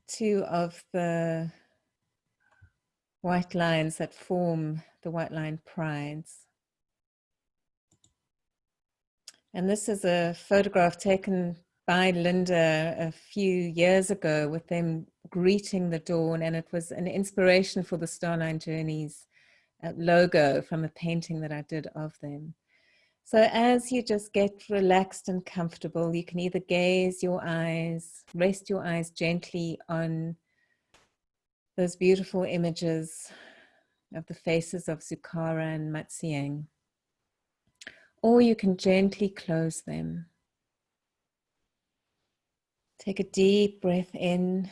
two of the white lines that form the white line prides. And this is a photograph taken by Linda a few years ago with them greeting the dawn, and it was an inspiration for the StarLion Journeys logo from a painting that I did of them. So as you just get relaxed and comfortable, you can either gaze your eyes, rest your eyes gently on those beautiful images of the faces of Zucara and Matsiang, or you can gently close them. Take a deep breath in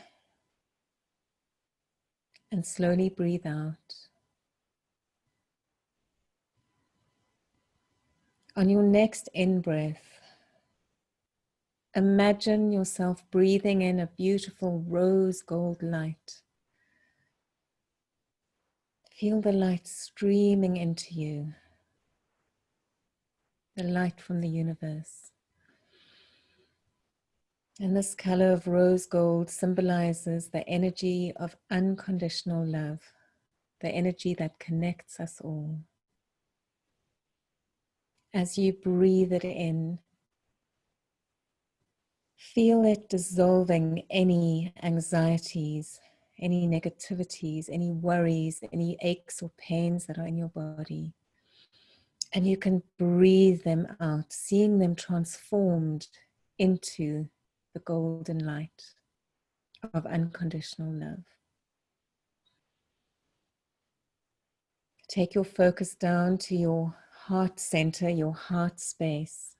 and slowly breathe out. On your next in-breath, imagine yourself breathing in a beautiful rose gold light. Feel the light streaming into you, the light from the universe. And this color of rose gold symbolizes the energy of unconditional love, the energy that connects us all. As you breathe it in, feel it dissolving any anxieties, any negativities, any worries, any aches or pains that are in your body. And you can breathe them out, seeing them transformed into the golden light of unconditional love. Take your focus down to your heart center, your heart space.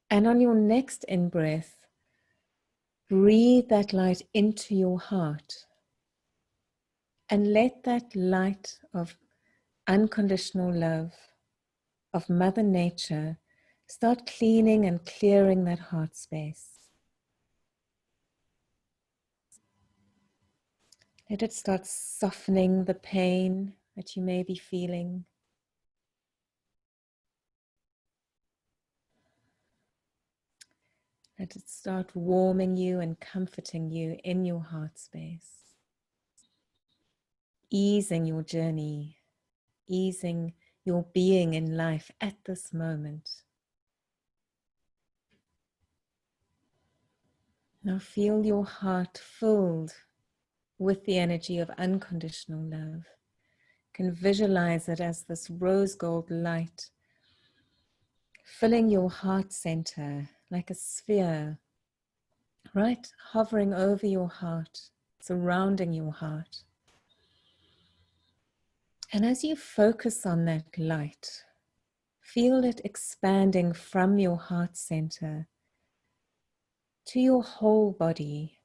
And on your next in-breath, breathe that light into your heart. And let that light of unconditional love, of Mother Nature, start cleaning and clearing that heart space. Let it start softening the pain that you may be feeling. Let it start warming you and comforting you in your heart space. Easing your journey, easing your being in life at this moment. Now feel your heart filled with the energy of unconditional love. You can visualize it as this rose gold light filling your heart center like a sphere, right? Hovering over your heart, surrounding your heart. And as you focus on that light, feel it expanding from your heart center to your whole body,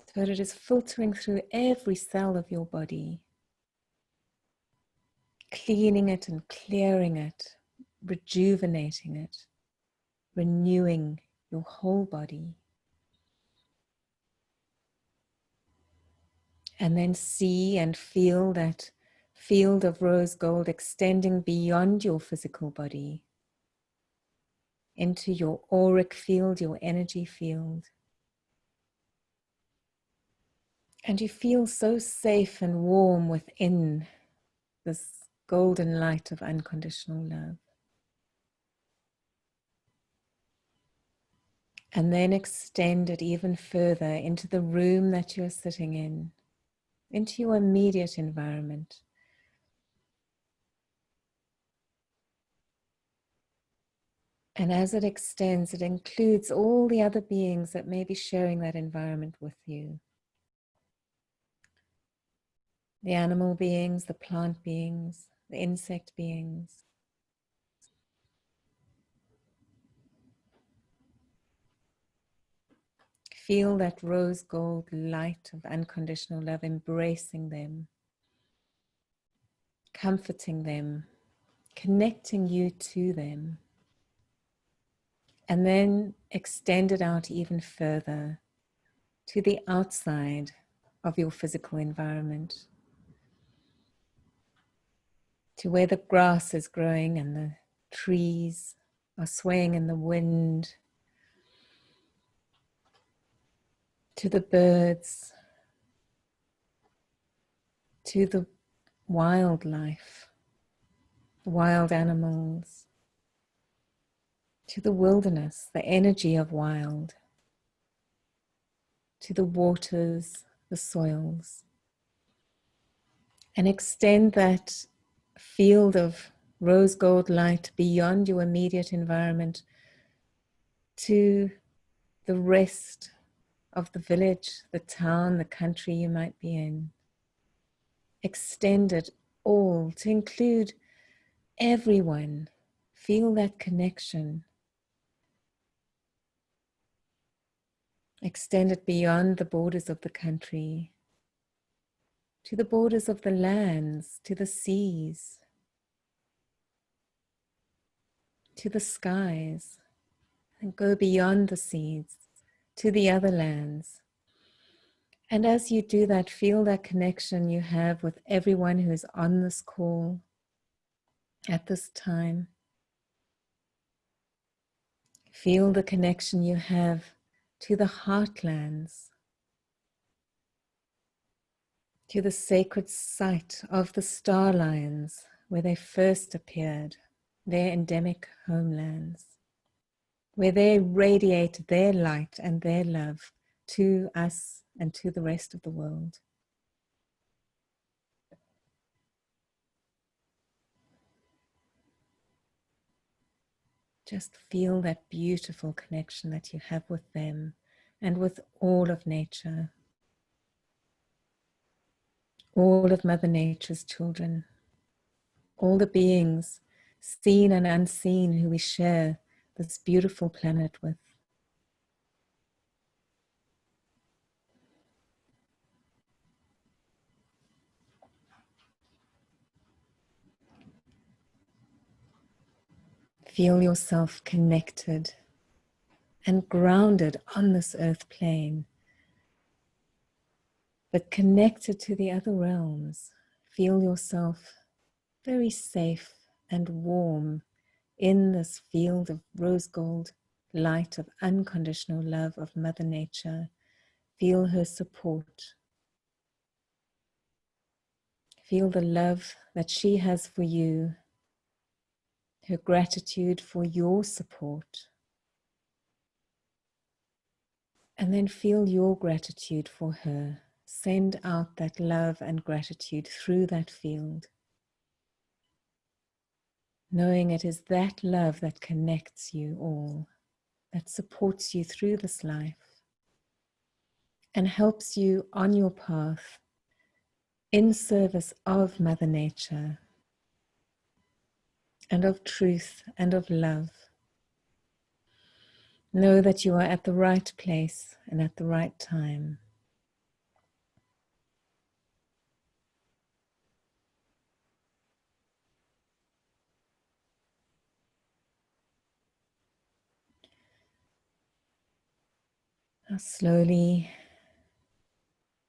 so that it is filtering through every cell of your body, cleaning it and clearing it, rejuvenating it, renewing your whole body. And then see and feel that field of rose gold extending beyond your physical body into your auric field, your energy field. And you feel so safe and warm within this golden light of unconditional love. And then extend it even further into the room that you're sitting in, into your immediate environment. And as it extends, it includes all the other beings that may be sharing that environment with you. The animal beings, the plant beings, the insect beings. Feel that rose gold light of unconditional love embracing them, comforting them, connecting you to them. And then extend it out even further to the outside of your physical environment, to where the grass is growing and the trees are swaying in the wind, to the birds, to the wildlife, the wild animals, to the wilderness, the energy of wild, to the waters, the soils, and extend that field of rose gold light beyond your immediate environment to the rest of the village, the town, the country you might be in. Extend it all to include everyone. Feel that connection. Extend it beyond the borders of the country, to the borders of the lands, to the seas, to the skies, and go beyond the seas, to the other lands. And as you do that, feel that connection you have with everyone who is on this call at this time. Feel the connection you have to the heartlands, to the sacred site of the StarLions where they first appeared, their endemic homelands, where they radiate their light and their love to us and to the rest of the world. Just feel that beautiful connection that you have with them and with all of nature, all of Mother Nature's children, all the beings, seen and unseen, who we share this beautiful planet with. Feel yourself connected and grounded on this earth plane, but connected to the other realms. Feel yourself very safe and warm in this field of rose gold light of unconditional love of Mother Nature. Feel her support. Feel the love that she has for you, her gratitude for your support. And then feel your gratitude for her. Send out that love and gratitude through that field, knowing it is that love that connects you all, that supports you through this life and helps you on your path in service of Mother Nature and of truth and of love. Know that you are at the right place and at the right time. Now slowly,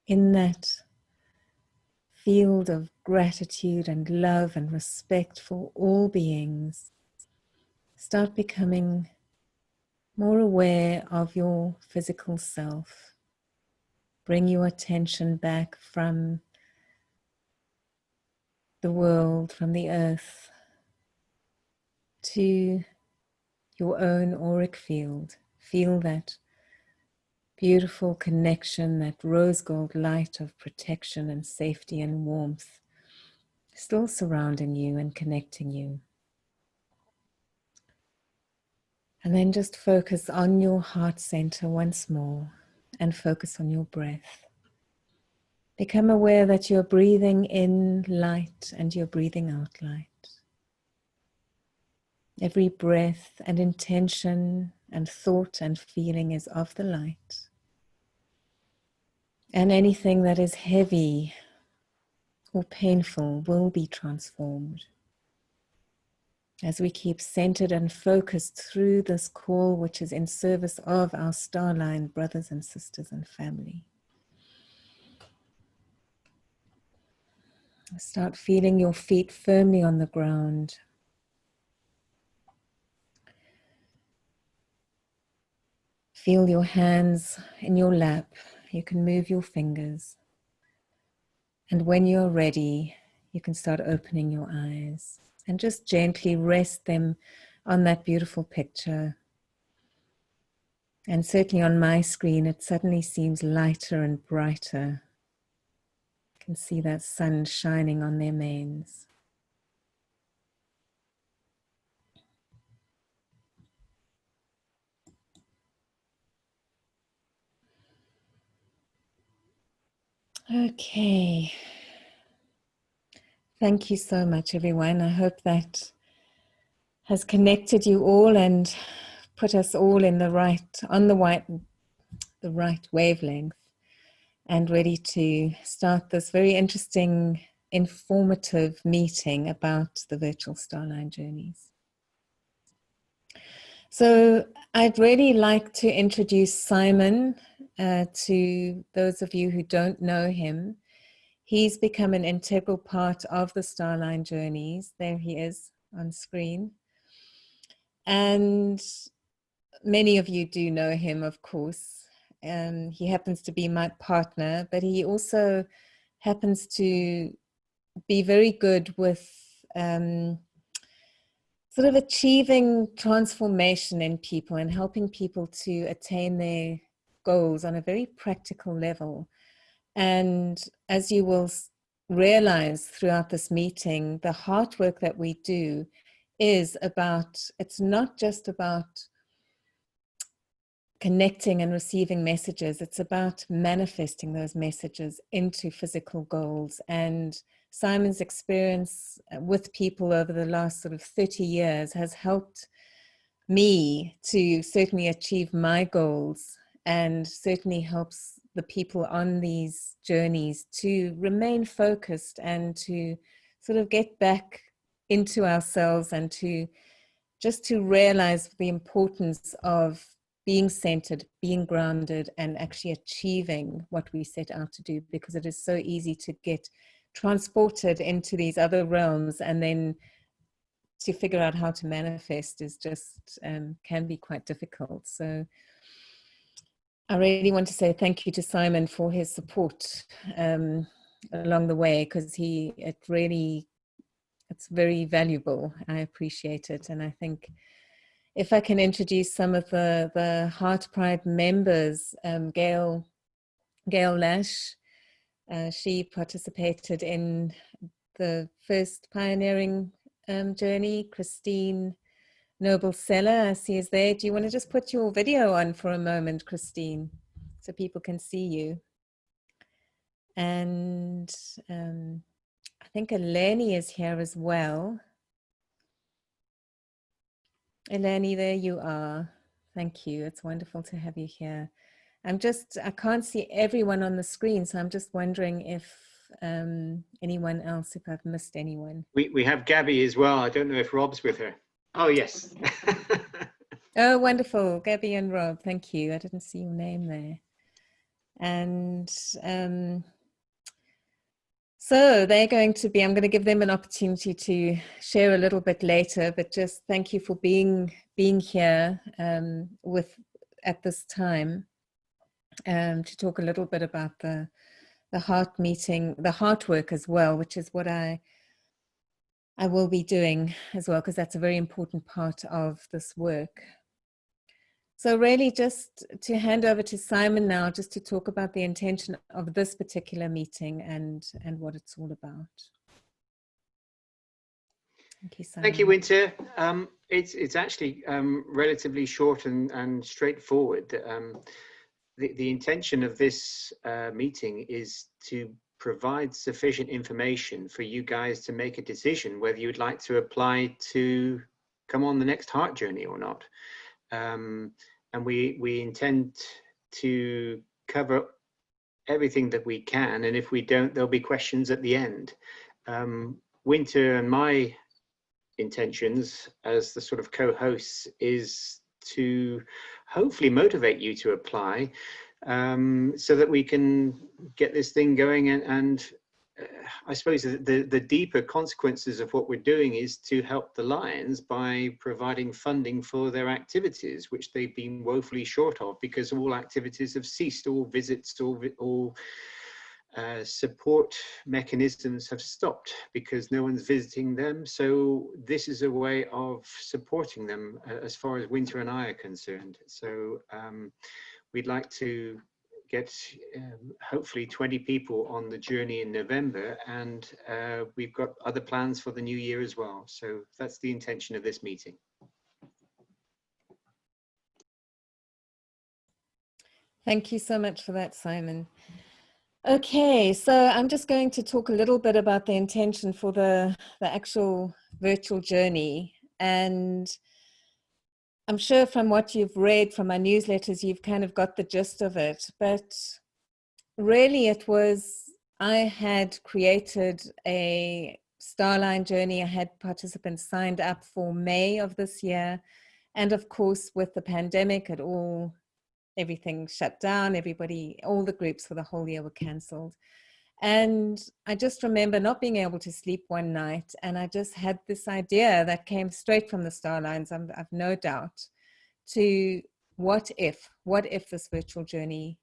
in that field of gratitude and love and respect for all beings, start becoming more aware of your physical self. Bring your attention back from the world, from the earth, to your own auric field. Feel that beautiful connection, that rose gold light of protection and safety and warmth still surrounding you and connecting you. And then just focus on your heart center once more and focus on your breath. Become aware that you're breathing in light and you're breathing out light. Every breath and intention and thought and feeling is of the light. And anything that is heavy or painful will be transformed. As we keep centered and focused through this call, which is in service of our StarLion brothers and sisters and family. Start feeling your feet firmly on the ground. Feel your hands in your lap, you can move your fingers. And when you're ready, you can start opening your eyes and just gently rest them on that beautiful picture. And certainly on my screen, it suddenly seems lighter and brighter. You can see that sun shining on their manes. Okay. Thank you so much, everyone. I hope that has connected you all and put us all in the right wavelength, and ready to start this very interesting, informative meeting about the virtual StarLion journeys. So I'd really like to introduce Simon to those of you who don't know him. He's become an integral part of the StarLion journeys. There he is on screen. And many of you do know him, of course. He happens to be my partner, but he also happens to be very good with sort of achieving transformation in people and helping people to attain their goals on a very practical level. And as you will realize throughout this meeting, the heart work that we do is about, it's not just about connecting and receiving messages, it's about manifesting those messages into physical goals. And Simon's experience with people over the last sort of 30 years has helped me to certainly achieve my goals, and certainly helps the people on these journeys to remain focused and to sort of get back into ourselves and to just to realize the importance of being centered, being grounded, and actually achieving what we set out to do, because it is so easy to get transported into these other realms, and then to figure out how to manifest is just can be quite difficult. So I really want to say thank you to Simon for his support along the way, because it's very valuable. I appreciate it. And I think if I can introduce some of the Heart Pride members, Gail Lash, she participated in the first pioneering journey. Christine Noble Seller, I see, is there. Do you want to just put your video on for a moment, Christine, so people can see you? And I think Eleni is here as well. Eleni, there you are. Thank you. It's wonderful to have you here. I can't see everyone on the screen, so I'm just wondering if anyone else, if I've missed anyone. We have Gabby as well. I don't know if Rob's with her. Oh, yes. Oh, wonderful. Gabby and Rob, thank you. I didn't see your name there. And so they're going to be, I'm going to give them an opportunity to share a little bit later, but just thank you for being here at this time to talk a little bit about the heart meeting, the heart work as well, which is what I will be doing as well, because that's a very important part of this work. So really just to hand over to Simon now, just to talk about the intention of this particular meeting and what it's all about. Thank you, Simon. Thank you, Winter. It's actually relatively short and straightforward. The intention of this meeting is to provide sufficient information for you guys to make a decision whether you'd like to apply to come on the next heart journey or not. And we intend to cover everything that we can, and if we don't, there'll be questions at the end. Winter and my intentions as the sort of co-hosts is to hopefully motivate you to apply, so that we can get this thing going and I suppose the deeper consequences of what we're doing is to help the Lions by providing funding for their activities, which they've been woefully short of because all activities have ceased, all visits, all support mechanisms have stopped because no one's visiting them. So this is a way of supporting them as far as Winter and I are concerned. So we'd like to get hopefully 20 people on the journey in November, and we've got other plans for the new year as well. So that's the intention of this meeting. Thank you so much for that, Simon. Okay, so I'm just going to talk a little bit about the intention for the actual virtual journey. And I'm sure from what you've read from my newsletters, you've kind of got the gist of it. But really it was, I had created a StarLion journey. I had participants signed up for May of this year. And of course, with the pandemic, everything shut down, all the groups for the whole year were canceled. And I just remember not being able to sleep one night. And I just had this idea that came straight from the StarLions, I've no doubt, to what if this virtual journey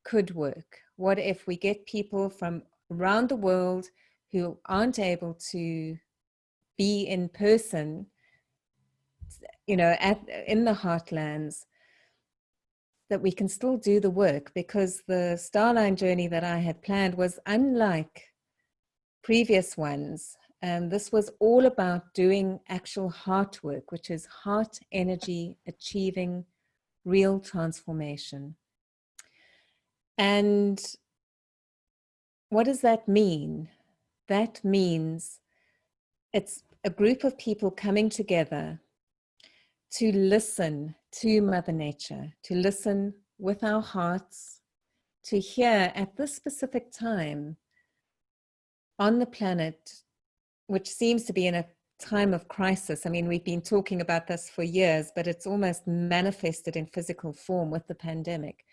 could work? What if we get people from around the world who aren't able to be in person, in the heartlands, that we can still do the work, because the StarLion journey that I had planned was unlike previous ones. This was all about doing actual heart work, which is heart energy, achieving real transformation. And what does that mean? That means it's a group of people coming together to listen to Mother Nature, to listen with our hearts, to hear at this specific time on the planet, which seems to be in a time of crisis. I mean, we've been talking about this for years, but it's almost manifested in physical form with the pandemic.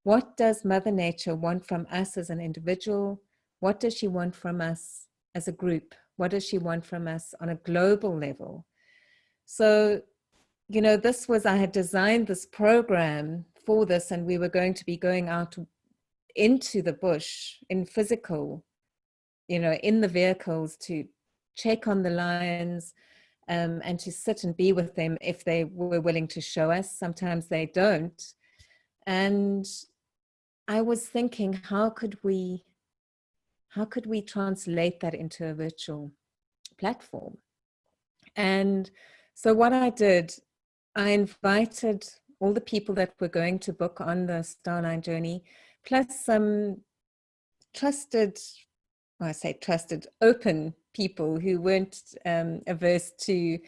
What does Mother Nature want from us as an individual? What does she want from us as a group? What does she want from us on a global level? So, I had designed this program for this, and we were going to be going out into the bush in physical, in the vehicles, to check on the lions, and to sit and be with them if they were willing to show us. Sometimes they don't. And I was thinking, how could we translate that into a virtual platform? And so what I did, I invited all the people that were going to book on the StarLion journey, plus some open people who weren't averse to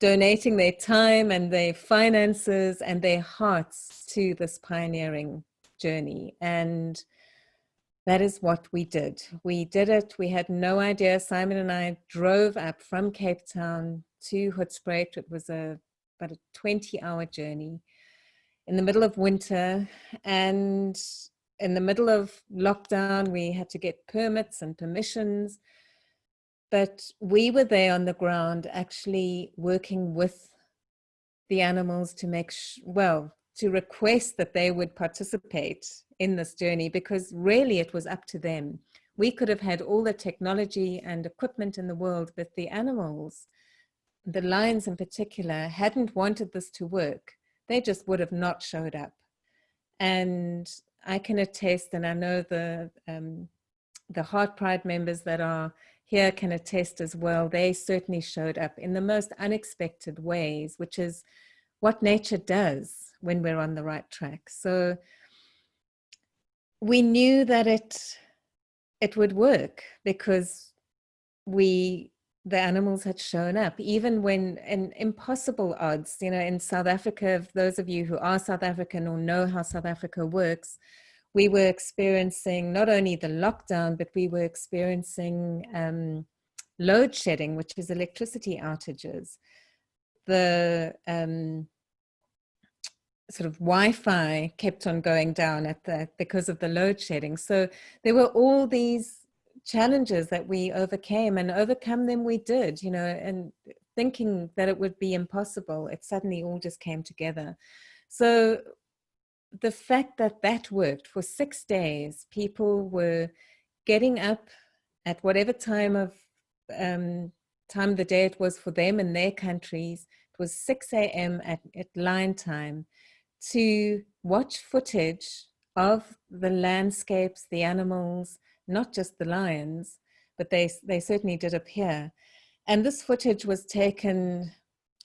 donating their time and their finances and their hearts to this pioneering journey. And that is what we did. We did it. We had no idea. Simon and I drove up from Cape Town to Hoedspruit. It was about a 20-hour journey in the middle of winter, and in the middle of lockdown. We had to get permits and permissions, but we were there on the ground, actually working with the animals to request that they would participate in this journey, because really it was up to them. We could have had all the technology and equipment in the world, but the animals, the lions in particular, hadn't wanted this to work. They just would have not showed up. And I can attest, and I know the Heart Pride members that are here can attest as well, they certainly showed up in the most unexpected ways, which is what nature does when we're on the right track. So we knew that it would work, because the animals had shown up, even when in impossible odds. In South Africa, those of you who are South African or know how South Africa works, we were experiencing not only the lockdown, but we were experiencing load shedding, which is electricity outages. The sort of Wi-Fi kept on going down because of the load shedding. So there were all these challenges that we overcame, and overcome them we did, you know, and thinking that it would be impossible, it suddenly all just came together. So the fact that that worked for 6 days, people were getting up at whatever time of the day it was for them in their countries. It was 6 a.m. at Lion time, to watch footage of the landscapes, the animals, not just the lions, but they certainly did appear. And this footage was taken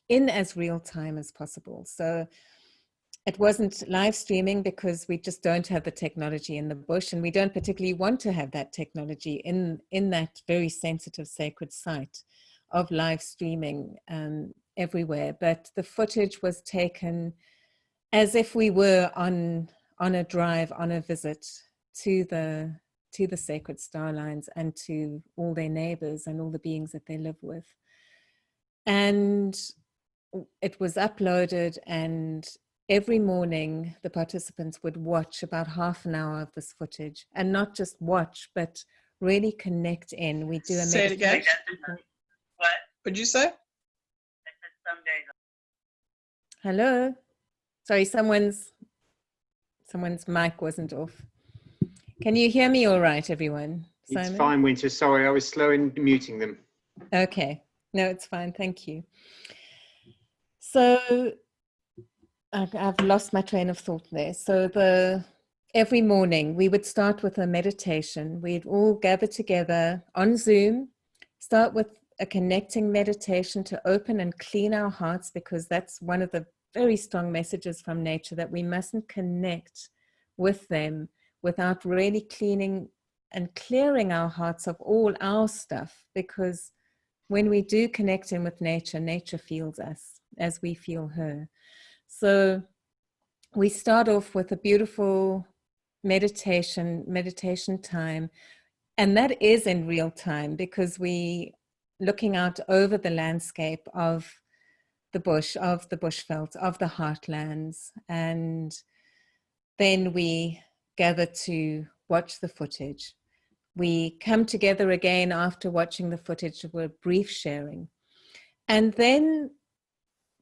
in as real time as possible. So it wasn't live streaming because we just don't have the technology in the bush, and we don't particularly want to have that technology in that very sensitive sacred site of live streaming everywhere. But the footage was taken as if we were on a drive, on a visit to the sacred StarLions and to all their neighbors and all the beings that they live with. And it was uploaded, and every morning the participants would watch about half an hour of this footage, and not just watch, but really connect in. We do a Say it again. What? What'd you say? Hello? Sorry, someone's mic wasn't off. Can you hear me all right, everyone? Simon? It's fine, Winter. Sorry, I was slow in muting them. Okay. No, it's fine. Thank you. So I've lost my train of thought there. So every morning we would start with a meditation. We'd all gather together on Zoom, start with a connecting meditation to open and clean our hearts, because that's one of the very strong messages from nature, that we mustn't connect with them without really cleaning and clearing our hearts of all our stuff. Because when we do connect in with nature, nature feels us as we feel her. So we start off with a beautiful meditation time, and that is in real time, because we looking out over the landscape of the bush, of the bushveld, of the heartlands, and then we gather to watch the footage. We come together again after watching the footage with a brief sharing, and then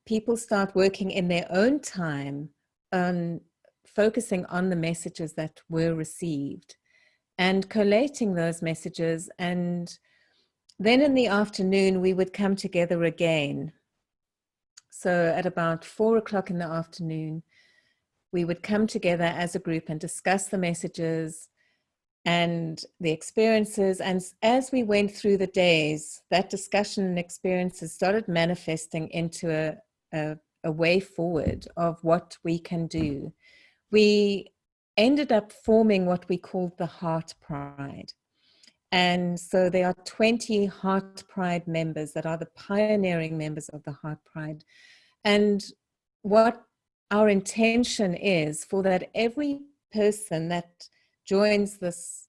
people start working in their own time on focusing on the messages that were received and collating those messages. And then in the afternoon, we would come together again. So at about 4 o'clock in the afternoon, we would come together as a group and discuss the messages and the experiences. And as we went through the days, that discussion and experiences started manifesting into a way forward of what we can do. We ended up forming what we called the Heart Pride. And so there are 20 Heart Pride members that are the pioneering members of the Heart Pride. And what our intention is for that every person that joins this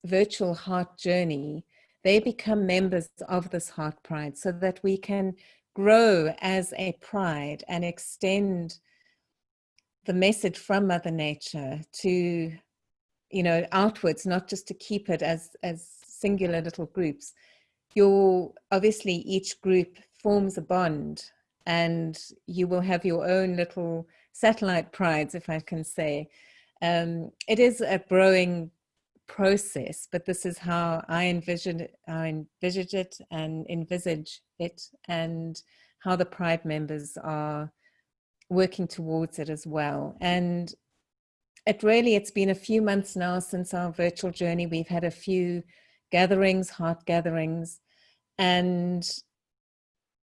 virtual heart journey, they become members of this Heart Pride, so that we can grow as a pride and extend the message from Mother Nature to, you know, outwards, not just to keep it as singular little groups. Obviously each group forms a bond, and you will have your own little satellite prides, if I can say. It is a growing process, but this is how I envisage it and how the pride members are working towards it as well. And it's been a few months now since our virtual journey. We've had a few gatherings, heart gatherings, and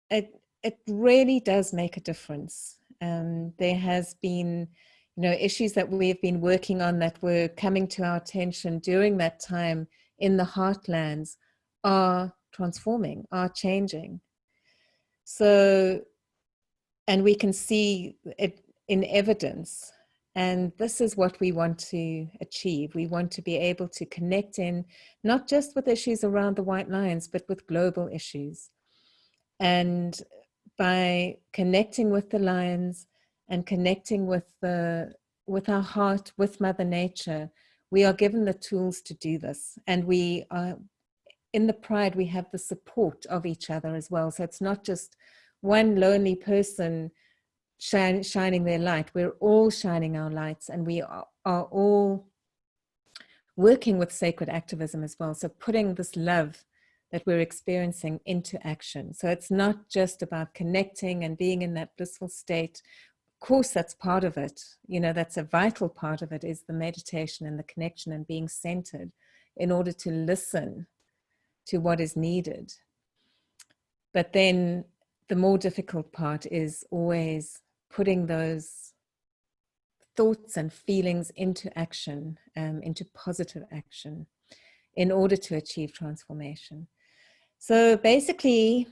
it really does make a difference. There has been, you know, issues that we have been working on that were coming to our attention during that time in the heartlands are transforming, are changing. So, and we can see it in evidence. And this is what we want to achieve. We want to be able to connect in, not just with issues around the white lions, but with global issues. And by connecting with the lions and connecting with our heart, with Mother Nature, we are given the tools to do this. And we are, in the Pride, we have the support of each other as well. So it's not just one lonely person shining their light. We're all shining our lights, and we are all working with sacred activism as well. So putting this love that we're experiencing into action. So it's not just about connecting and being in that blissful state. Of course, that's part of it. You know, that's a vital part of it, is the meditation and the connection and being centered in order to listen to what is needed. But then the more difficult part is always putting those thoughts and feelings into action, into positive action, in order to achieve transformation. So basically,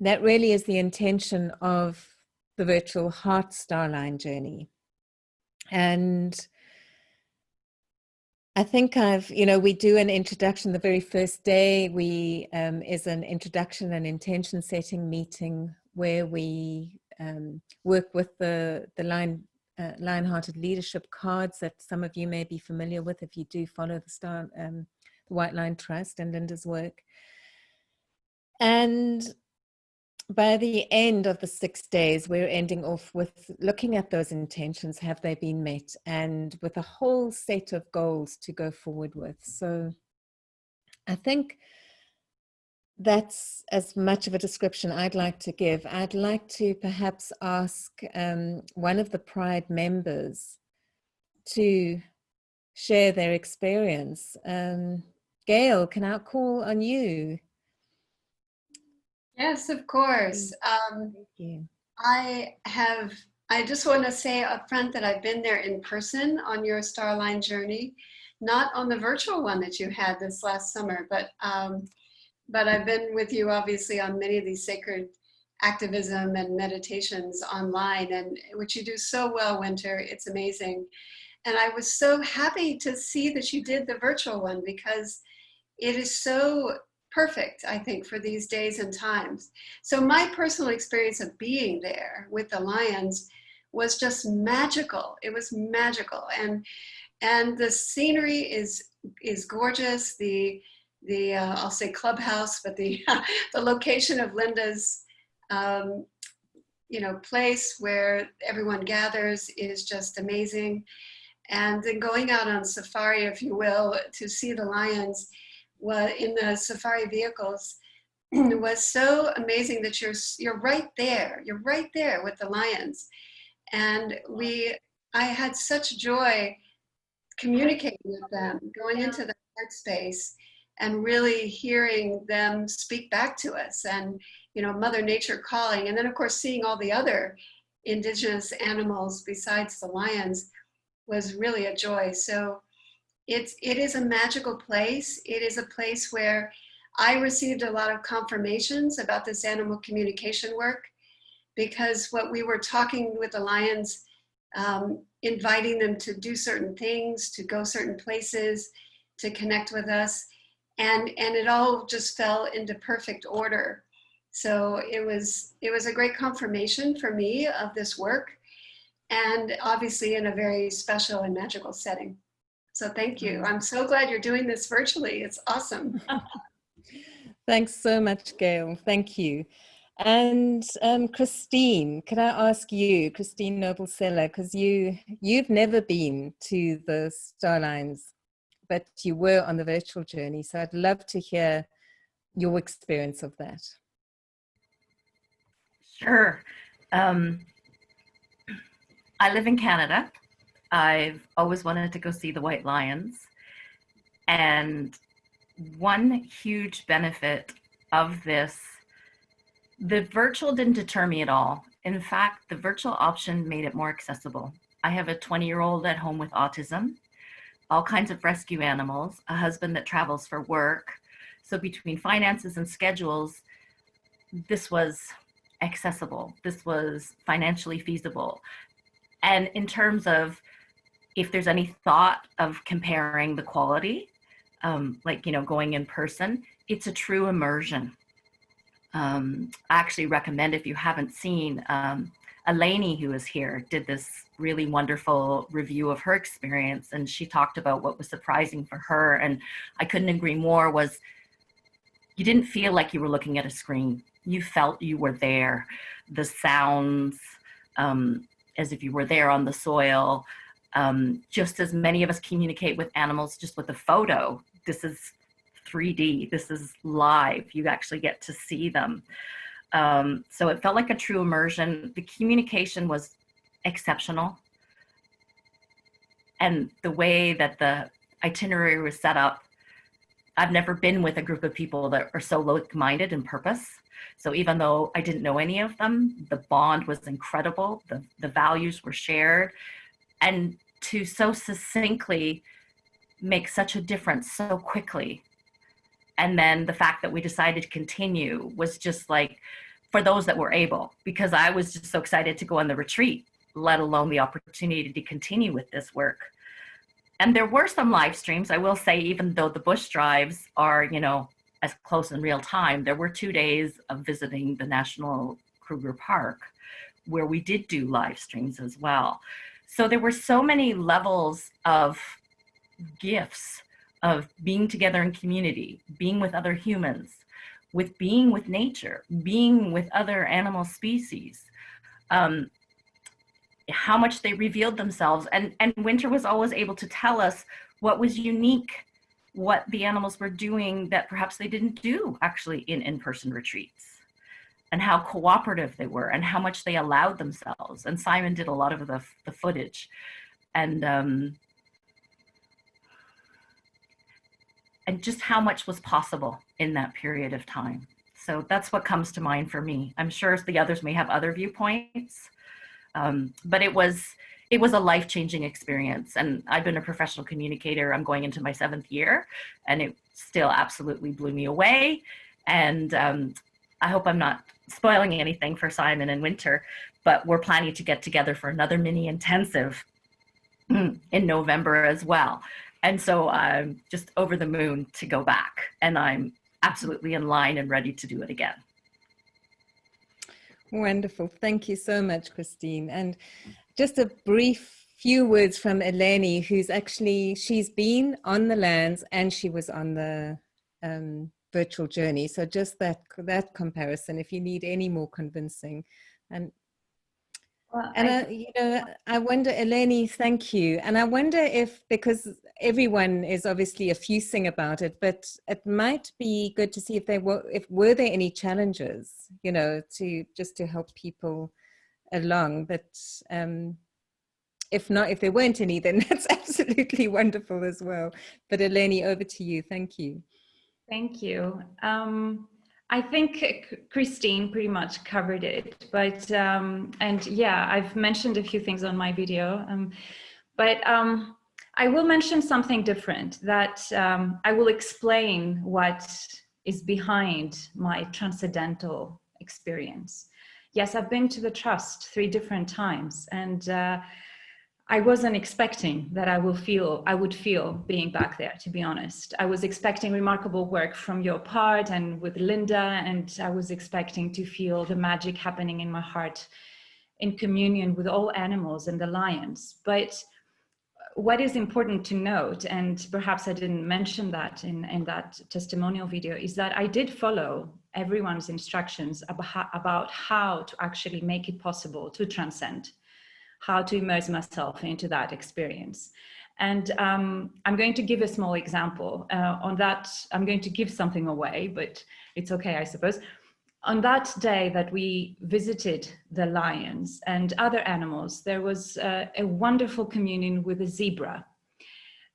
that really is the intention of the virtual Heart StarLion journey. And I think we do an introduction the very first day. We is an introduction and intention setting meeting where we work with the Lion-Hearted Leadership cards that some of you may be familiar with if you do follow the White Lion Trust and Linda's work. And by the end of the 6 days, we're ending off with looking at those intentions. Have they been met? And with a whole set of goals to go forward with. So I think that's as much of a description I'd like to give. I'd like to perhaps ask one of the Pride members to share their experience. Gail, can I call on you? Yes, of course. Thank you. I just want to say up front that I've been there in person on your StarLion journey, not on the virtual one that you had this last summer, but I've been with you obviously on many of these sacred activism and meditations online, and which you do so well, Winter. It's amazing. And I was so happy to see that you did the virtual one, because it is so perfect, I think, for these days and times. So my personal experience of being there with the lions was just magical. It was magical, and the scenery is gorgeous. The I'll say clubhouse, but the the location of Linda's place where everyone gathers is just amazing. And then going out on safari, if you will, to see the lions in the safari vehicles was so amazing, that you're right there. You're right there with the lions. And I had such joy communicating with them, going into the heart space and really hearing them speak back to us, and Mother Nature calling. And then of course seeing all the other indigenous animals besides the lions was really a joy. So it is a magical place. It is a place where I received a lot of confirmations about this animal communication work, because what we were talking with the lions, inviting them to do certain things, to go certain places, to connect with us, and it all just fell into perfect order. So it was a great confirmation for me of this work, and obviously in a very special and magical setting. So thank you. I'm so glad you're doing this virtually. It's awesome. Thanks so much, Gail. Thank you. And Christine, can I ask you, Christine Noble-Seller, because you've never been to the StarLions, but you were on the virtual journey. So I'd love to hear your experience of that. Sure. I live in Canada. I've always wanted to go see the white lions. And one huge benefit of this, the virtual didn't deter me at all. In fact, the virtual option made it more accessible. I have a 20-year-old at home with autism, all kinds of rescue animals, a husband that travels for work. So between finances and schedules, this was accessible. This was financially feasible. And in terms of if there's any thought of comparing the quality, going in person, it's a true immersion. I actually recommend, if you haven't seen a Eleni, who was here, did this really wonderful review of her experience, and she talked about what was surprising for her, and I couldn't agree more, was you didn't feel like you were looking at a screen. You felt you were there. The sounds, as if you were there on the soil. Just as many of us communicate with animals just with a photo, this is 3D, this is live, you actually get to see them. So it felt like a true immersion. The communication was exceptional. And the way that the itinerary was set up, I've never been with a group of people that are so like-minded in purpose. So even though I didn't know any of them, the bond was incredible. The values were shared. And to so succinctly make such a difference so quickly. And then the fact that we decided to continue was just like, for those that were able, because I was just so excited to go on the retreat, let alone the opportunity to continue with this work. And there were some live streams, I will say, even though the bush drives are, you know, as close in real time, there were 2 days of visiting the National Kruger Park where we did do live streams as well. So there were so many levels of gifts of being together in community, being with other humans, with being with nature, being with other animal species, how much they revealed themselves. And Winter was always able to tell us what was unique, what the animals were doing that perhaps they didn't do actually in in-person retreats, and how cooperative they were and how much they allowed themselves. And Simon did a lot of the footage. And just how much was possible in that period of time. So that's what comes to mind for me. I'm sure the others may have other viewpoints, but it was a life-changing experience. And I've been a professional communicator. I'm going into my 7th year, and it still absolutely blew me away. And I hope I'm not spoiling anything for Simon and Winter, but we're planning to get together for another mini intensive in November as well. And so I'm just over the moon to go back, and I'm absolutely in line and ready to do it again. Wonderful. Thank you so much, Christine. And just a brief few words from Eleni, who's actually, she's been on the lands and she was on the virtual journey. So just that comparison, if you need any more convincing. And well, you know, I wonder, Eleni, thank you. And I wonder if, because everyone is obviously effusing about it, but it might be good to see if were there any challenges, you know, to help people along. But if not, if there weren't any, then that's absolutely wonderful as well. But Eleni, over to you. Thank you. Thank you. I think Christine pretty much covered it, but and yeah, I've mentioned a few things on my video, but I will mention something different, that I will explain what is behind my transcendental experience. Yes, I've been to the Trust 3 different times, and I wasn't expecting that I would feel being back there, to be honest. I was expecting remarkable work from your part and with Linda, and I was expecting to feel the magic happening in my heart in communion with all animals and the lions. But what is important to note, and perhaps I didn't mention that in that testimonial video, is that I did follow everyone's instructions about how to actually make it possible to transcend, how to immerse myself into that experience. And I'm going to give a small example. On that, I'm going to give something away, but it's okay, I suppose. On that day that we visited the lions and other animals, there was a wonderful communion with a zebra.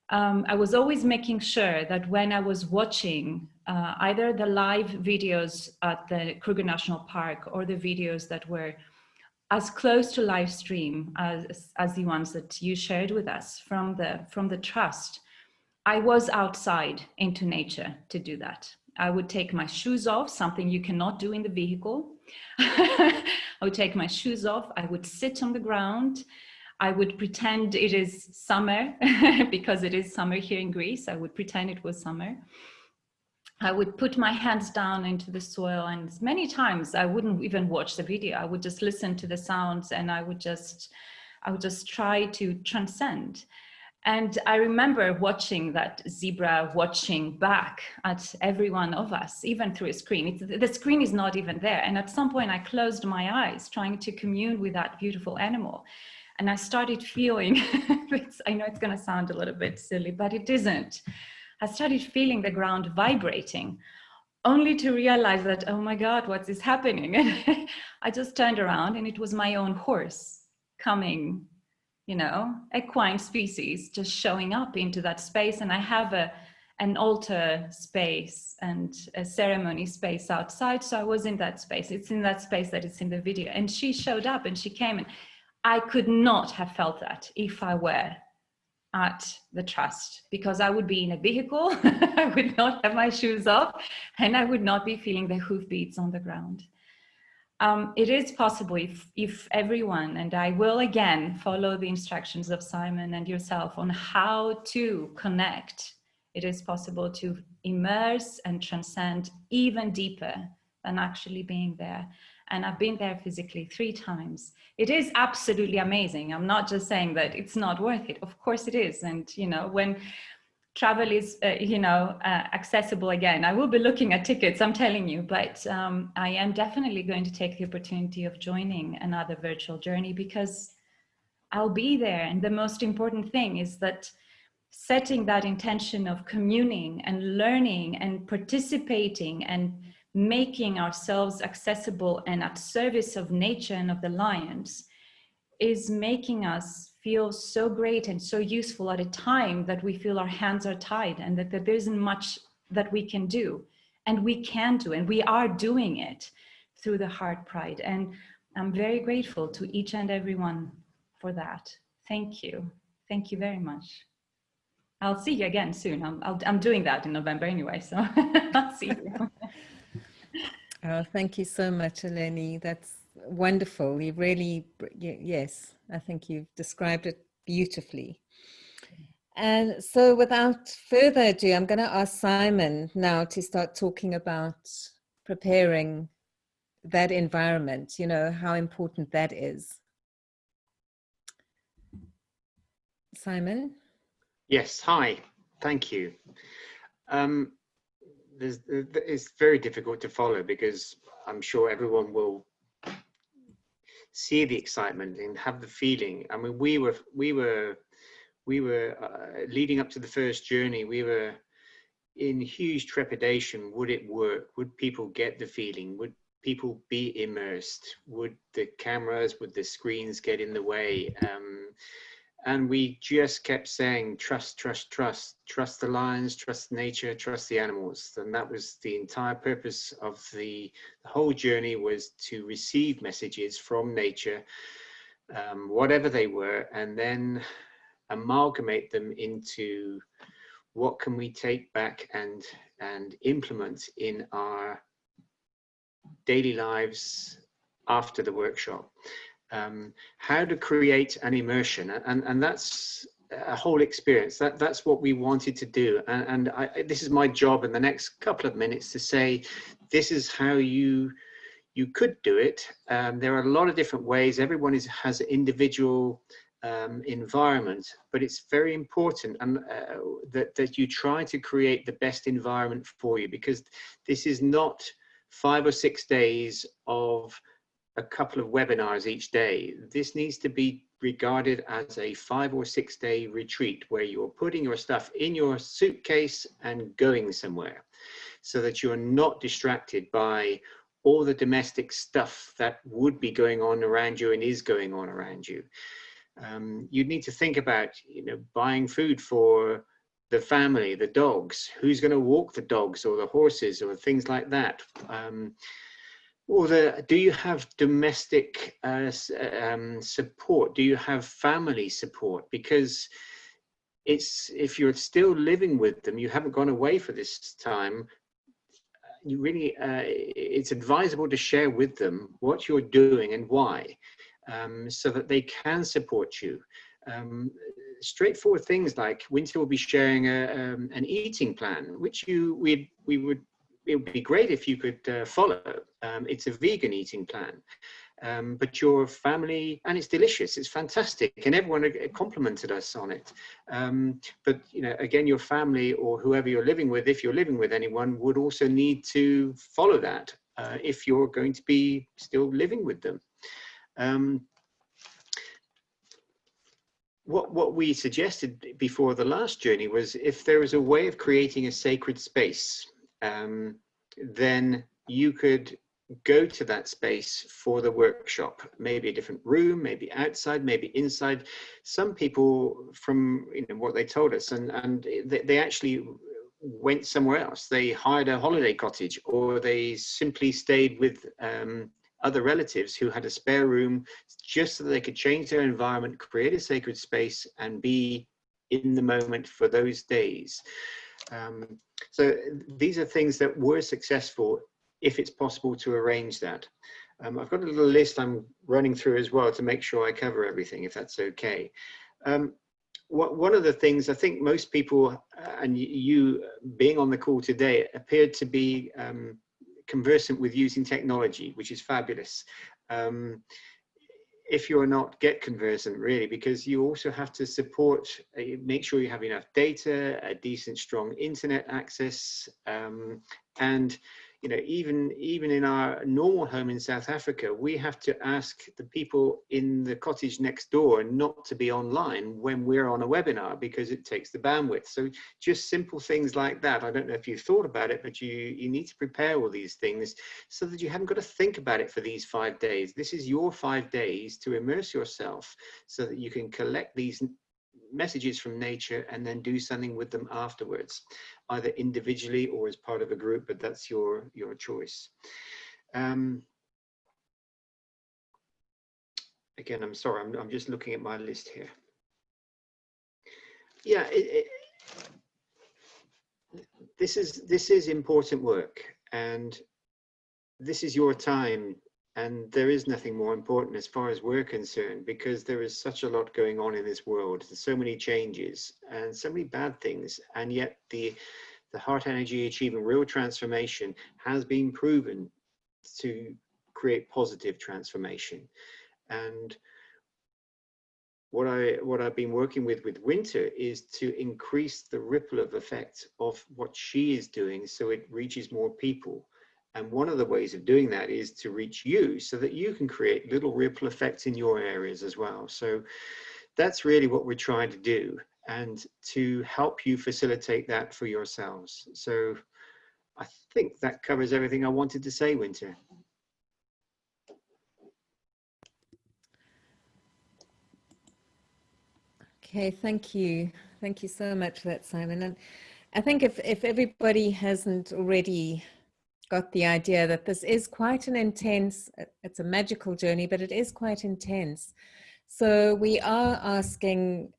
I was always making sure that when I was watching either the live videos at the Kruger National Park or the videos that were as close to live stream as the ones that you shared with us from the Trust, I was outside into nature to do that. I would take my shoes off, something you cannot do in the vehicle. I would take my shoes off, I would sit on the ground, I would pretend it is summer, because it is summer here in Greece. I would pretend it was summer. I would put my hands down into the soil, and many times I wouldn't even watch the video. I would just listen to the sounds, and I would just try to transcend. And I remember watching that zebra watching back at every one of us, even through a screen. The screen is not even there. And at some point I closed my eyes trying to commune with that beautiful animal. And I started feeling, I know it's going to sound a little bit silly, but it isn't. I started feeling the ground vibrating, only to realize that, oh my God, what is happening? And I just turned around, and it was my own horse coming, you know, equine species just showing up into that space. And I have an altar space and a ceremony space outside. So I was in that space. It's in that space that it's in the video. And she showed up and she came, and I could not have felt that if I were at the trust, because I would be in a vehicle, I would not have my shoes off, and I would not be feeling the hoofbeats on the ground. It is possible if everyone, and I will again follow the instructions of Simon and yourself on how to connect, it is possible to immerse and transcend even deeper than actually being there. And I've been there physically 3 times. It is absolutely amazing. I'm not just saying that it's not worth it. Of course it is. And, you know, when travel is, accessible again, I will be looking at tickets, I'm telling you, but I am definitely going to take the opportunity of joining another virtual journey, because I'll be there. And the most important thing is that setting that intention of communing and learning and participating and making ourselves accessible and at service of nature and of the lions is making us feel so great and so useful at a time that we feel our hands are tied, and that there isn't much that we can do. And we can do, and we are doing it through the heart pride. And I'm very grateful to each and every one for that. Thank you. Thank you very much. I'll see you again soon. I'm doing that in November anyway, so I'll see you. Oh, thank you so much, Eleni. That's wonderful. You really, yes, I think you've described it beautifully. And so without further ado, I'm going to ask Simon now to start talking about preparing that environment, you know, how important that is. Simon? Yes, hi, thank you. It's very difficult to follow, because I'm sure everyone will see the excitement and have the feeling. I mean, we were leading up to the first journey, we were in huge trepidation. Would it work? Would people get the feeling? Would people be immersed? Would the cameras, would the screens get in the way? And we just kept saying, trust, trust, trust, trust the lions, trust nature, trust the animals. And that was the entire purpose of the whole journey, was to receive messages from nature, whatever they were, and then amalgamate them into what can we take back and implement in our daily lives after the workshop. How to create an immersion, and that's a whole experience. That's what we wanted to do, and this is my job in the next couple of minutes to say, this is how you could do it. There are a lot of different ways. Everyone has an individual environment, but it's very important and that you try to create the best environment for you, because this is not 5 or 6 days of a couple of webinars each day. This needs to be regarded as a 5 or 6 day retreat, where you're putting your stuff in your suitcase and going somewhere, so that you're not distracted by all the domestic stuff that would be going on around you and is going on around you. You need to think about, you know, buying food for the family, the dogs, who's going to walk the dogs or the horses or things like that. Or do you have domestic support? Do you have family support? Because if you're still living with them, you haven't gone away for this time, you really, it's advisable to share with them what you're doing and why, so that they can support you. Straightforward things like Winter will be sharing an eating plan, which we would it would be great if you could follow. It's a vegan eating plan. But your family, and it's delicious, it's fantastic, and everyone complimented us on it. But you know, again, your family or whoever you're living with, if you're living with anyone, would also need to follow that if you're going to be still living with them. What we suggested before the last journey was, if there is a way of creating a sacred space, then you could go to that space for the workshop, maybe a different room, maybe outside, maybe inside. Some people, from what they told us, and they actually went somewhere else. They hired a holiday cottage, or they simply stayed with other relatives who had a spare room, just so that they could change their environment, create a sacred space, and be in the moment for those days. So these are things that were successful, if it's possible to arrange that. I've got a little list I'm running through as well to make sure I cover everything, if that's okay. One of the things I think most people, and you being on the call today, appeared to be conversant with using technology, which is fabulous. If you're not, get conversant, really, because you also have to support, make sure you have enough data, a decent, strong internet access, and you know, even in our normal home in South Africa, we have to ask the people in the cottage next door not to be online when we're on a webinar, because it takes the bandwidth. So just simple things like that. I don't know if you've thought about it, but you need to prepare all these things so that you haven't got to think about it for these 5 days. This is your 5 days to immerse yourself so that you can collect these messages from nature and then do something with them afterwards, either individually or as part of a group, but that's your choice. Again, I'm sorry, I'm just looking at my list here. Yeah, this is important work, and this is your time. And there is nothing more important as far as we're concerned, because there is such a lot going on in this world. There's so many changes and so many bad things. And yet the heart energy achieving real transformation has been proven to create positive transformation. And what I've been working with Winter is to increase the ripple of effect of what she is doing, so it reaches more people. And one of the ways of doing that is to reach you, so that you can create little ripple effects in your areas as well. So that's really what we're trying to do, and to help you facilitate that for yourselves. So I think that covers everything I wanted to say, Winter. Okay, thank you. Thank you so much for that, Simon. And I think if everybody hasn't already got the idea that this is quite an intense, it's a magical journey, but it is quite intense. So we are asking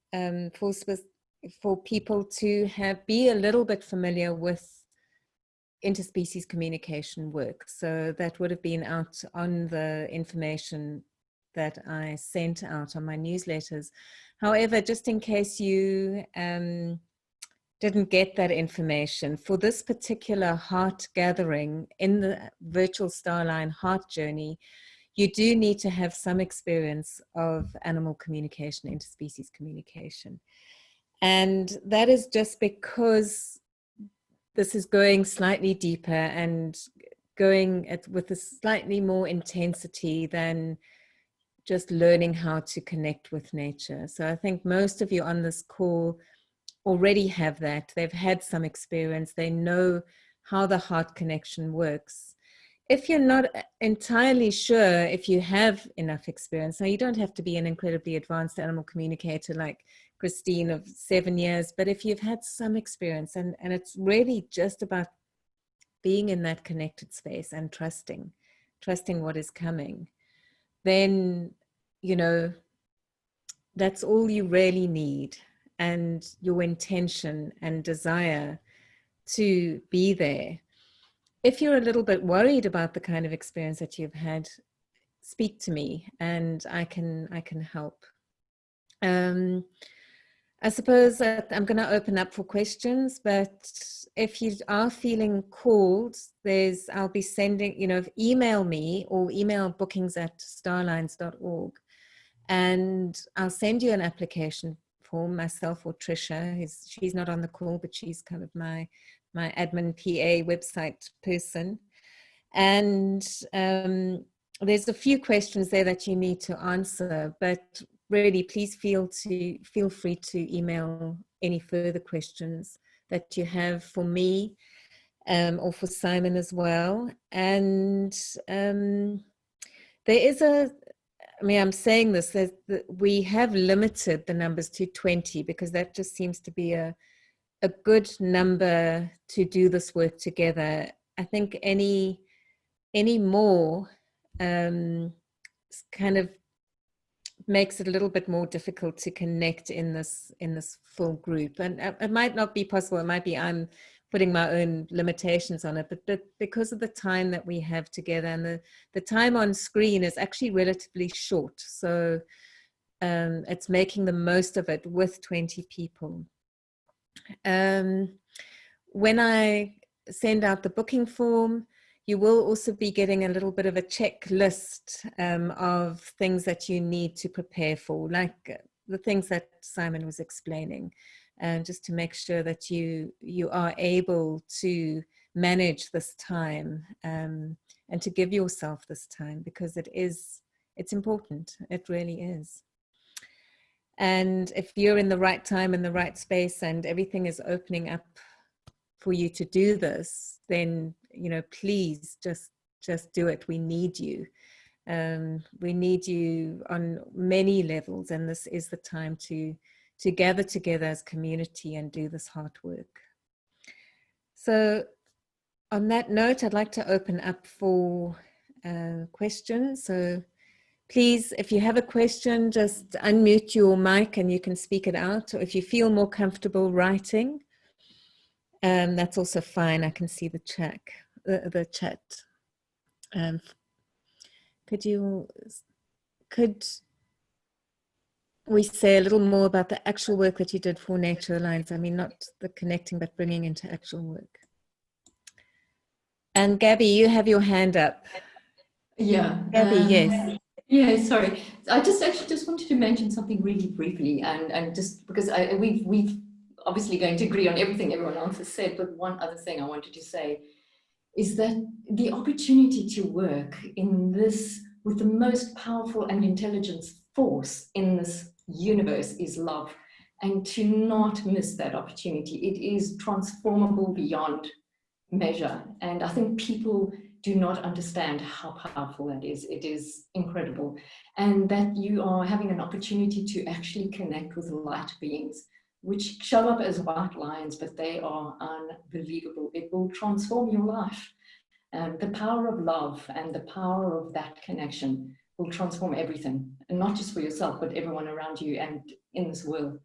for people to be a little bit familiar with interspecies communication work. So that would have been out on the information that I sent out on my newsletters. However, just in case you didn't get that information, for this particular heart gathering in the virtual StarLion heart journey, you do need to have some experience of animal communication, interspecies communication. And that is just because this is going slightly deeper and going with a slightly more intensity than just learning how to connect with nature. So I think most of you on this call already have that. They've had some experience. They know how the heart connection works. If you're not entirely sure if you have enough experience, now you don't have to be an incredibly advanced animal communicator like Christine of 7 years, but if you've had some experience, and it's really just about being in that connected space and trusting what is coming, then, you know, that's all you really need. And your intention and desire to be there. If you're a little bit worried about the kind of experience that you've had, speak to me and I can help. I suppose that I'm going to open up for questions, but if you are feeling called, I'll be sending, email me or email bookings@starlions.org, and I'll send you an application form, myself or Trisha. She's not on the call, but she's kind of my admin PA website person. And there's a few questions there that you need to answer, but really, please feel free to email any further questions that you have for me or for Simon as well. And there is I'm saying this, we have limited the numbers to 20 because that just seems to be a good number to do this work together. I think any more kind of makes it a little bit more difficult to connect in this full group, and it might not be possible. It might be I'm putting my own limitations on it, but because of the time that we have together, and the time on screen is actually relatively short, so it's making the most of it with 20 people. When I send out the booking form, you will also be getting a little bit of a checklist of things that you need to prepare for, like the things that Simon was explaining, just to make sure that you are able to manage this time and to give yourself this time, because it's important. It really is. And if you're in the right time, in the right space, and everything is opening up for you to do this, then please just do it. We need you. We need you on many levels, and this is the time to gather together as community and do this hard work. So on that note, I'd like to open up for questions. So please, if you have a question, just unmute your mic and you can speak it out. Or if you feel more comfortable writing, that's also fine. I can see the chat. Could we say a little more about the actual work that you did for Nature Alliance? I mean, not the connecting, but bringing into actual work. And Gabby, you have your hand up. Yeah. Gabby, yes. Yeah, sorry. I just wanted to mention something really briefly, and just because we've obviously going to agree on everything everyone else has said, but one other thing I wanted to say is that the opportunity to work in this with the most powerful and intelligent force in this universe is love, and to not miss that opportunity. It is transformable beyond measure, and I think people do not understand how powerful that is. It is incredible, and that you are having an opportunity to actually connect with light beings, which show up as white lions, but they are unbelievable. It will transform your life. The power of love and the power of that connection will transform everything, and not just for yourself, but everyone around you and in this world.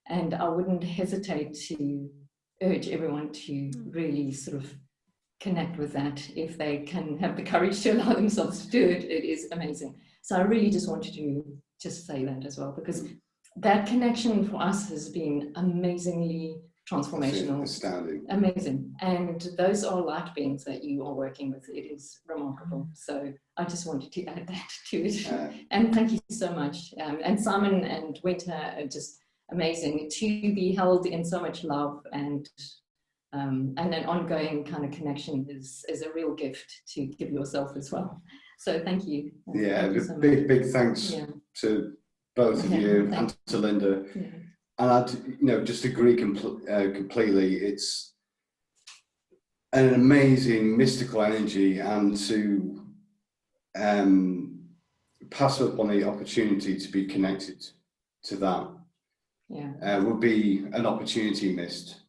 And I wouldn't hesitate to urge everyone to really sort of connect with that if they can have the courage to allow themselves to do it. It is amazing. So I really just wanted to just say that as well, because that connection for us has been amazingly transformational. Astounding. Amazing. And those are light beings that you are working with. It is remarkable. So I just wanted to add that to it. And thank you so much. And Simon and Winter are just amazing to be held in so much love, and an ongoing kind of connection is a real gift to give yourself as well. So thank you. Yeah, thank you so big thanks to both of you and thank to Linda. Yeah. And I'd just agree completely. It's an amazing mystical energy, and to pass up on the opportunity to be connected to that would be an opportunity missed.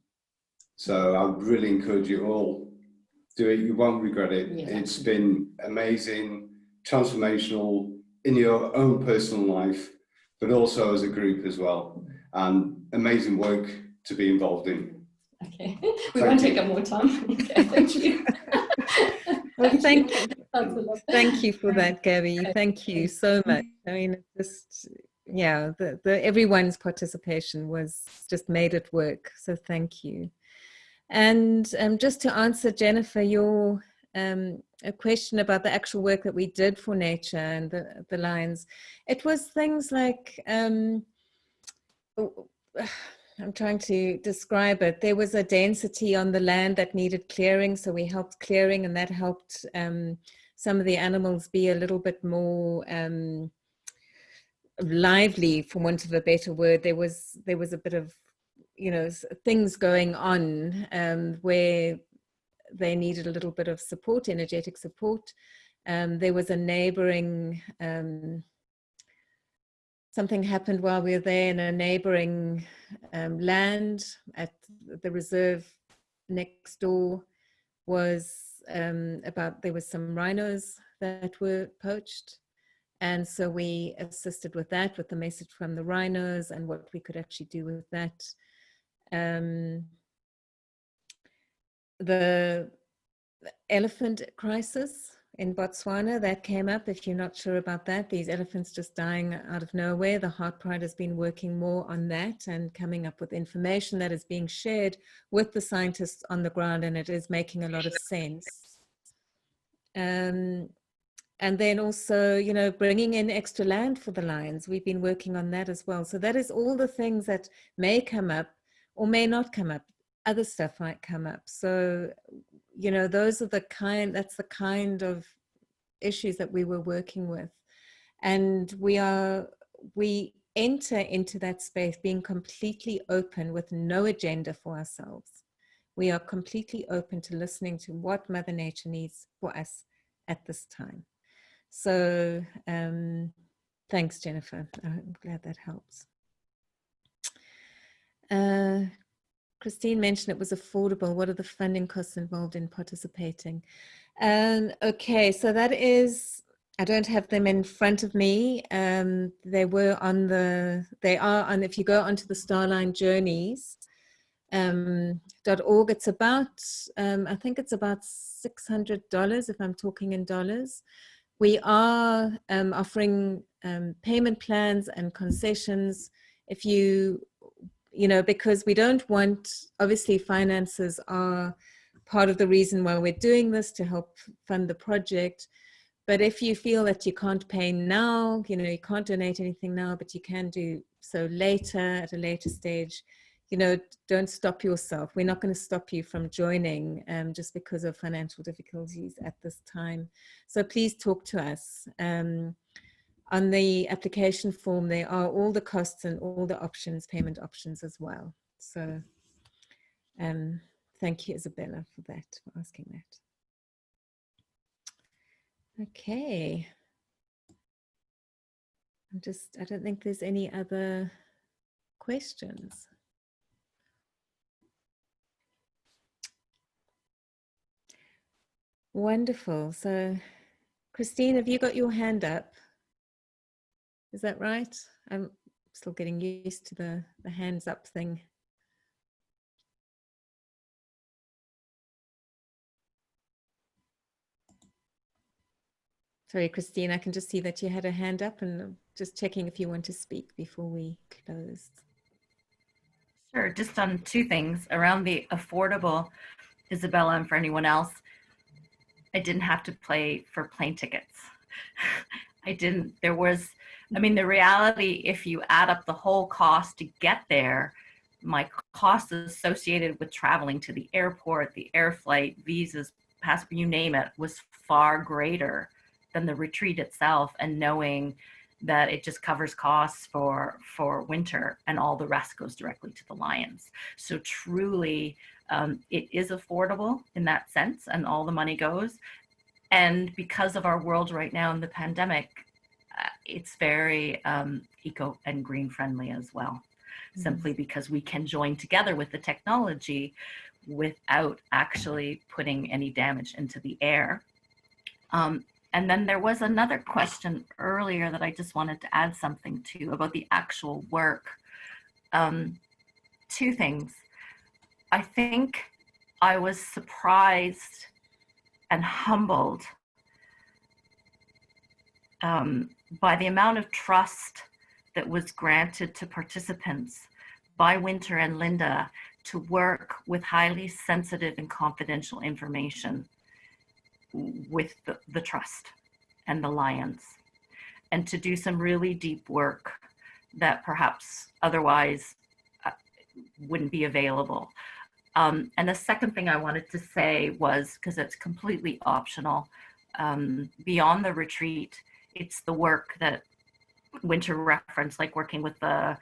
So I would really encourage you all, do it, you won't regret it. Yeah. It's been amazing, transformational in your own personal life, but also as a group as well, and amazing work to be involved in. Okay, we won't take up more time. Okay, thank you. Well, thank you for that, Gabby. Thank you so much. I mean, just yeah, everyone's participation was just made it work. So thank you. And just to answer, Jennifer, your a question about the actual work that we did for nature and the lions, it was things like, I'm trying to describe it. There was a density on the land that needed clearing, so we helped clearing, and that helped some of the animals be a little bit more lively, for want of a better word. There was a bit of, you know, things going on where they needed a little bit of support, energetic support. There was a neighboring, something happened while we were there in a neighboring land at the reserve next door was there was some rhinos that were poached. And so we assisted with that, with the message from the rhinos and what we could actually do with that. The elephant crisis in Botswana, that came up. If you're not sure about that, these elephants just dying out of nowhere. The Heart Pride has been working more on that and coming up with information that is being shared with the scientists on the ground, and it is making a lot of sense. And then also, you know, bringing in extra land for the lions. We've been working on that as well. So that is all the things that may come up or may not come up. Other stuff might come up. So, you know, that's the kind of issues that we were working with. And we enter into that space being completely open with no agenda for ourselves. We are completely open to listening to what Mother Nature needs for us at this time. So thanks, Jennifer. I'm glad that helps. Christine mentioned it was affordable. What are the funding costs involved in participating? Okay, so that is, I don't have them in front of me. They are on, if you go onto the StarLion Journeys, .org, it's about, I think it's about $600 if I'm talking in dollars. We are offering payment plans and concessions if you know, because we don't want, obviously finances are part of the reason why we're doing this, to help fund the project. But if you feel that you can't pay now, you know, you can't donate anything now, but you can do so later, at a later stage, you know, don't stop yourself. We're not going to stop you from joining just because of financial difficulties at this time. So please talk to us. On the application form, there are all the costs and all the options, payment options as well. So thank you, Isabella, for that, for asking that. Okay. I don't think there's any other questions. Wonderful. So, Christine, have you got your hand up? Is that right? I'm still getting used to the hands up thing. Sorry, Christine, I can just see that you had a hand up, and I'm just checking if you want to speak before we close. Sure, just on two things around the affordable, Isabella, and for anyone else. I didn't have to pay for plane tickets. I mean, the reality, if you add up the whole cost to get there, my costs associated with traveling to the airport, the air flight, visas, passport, you name it, was far greater than the retreat itself, and knowing that it just covers costs for winter and all the rest goes directly to the lions. So truly, it is affordable in that sense, and all the money goes. And because of our world right now in the pandemic, it's very eco and green friendly as well, simply because we can join together with the technology without actually putting any damage into the air. And then there was another question earlier that I just wanted to add something to about the actual work. Two things. I think I was surprised and humbled by the amount of trust that was granted to participants by Winter and Linda to work with highly sensitive and confidential information with the trust and the Lions, and to do some really deep work that perhaps otherwise wouldn't be available. And the second thing I wanted to say was, because it's completely optional, beyond the retreat, it's the work that Winter referenced, like working with the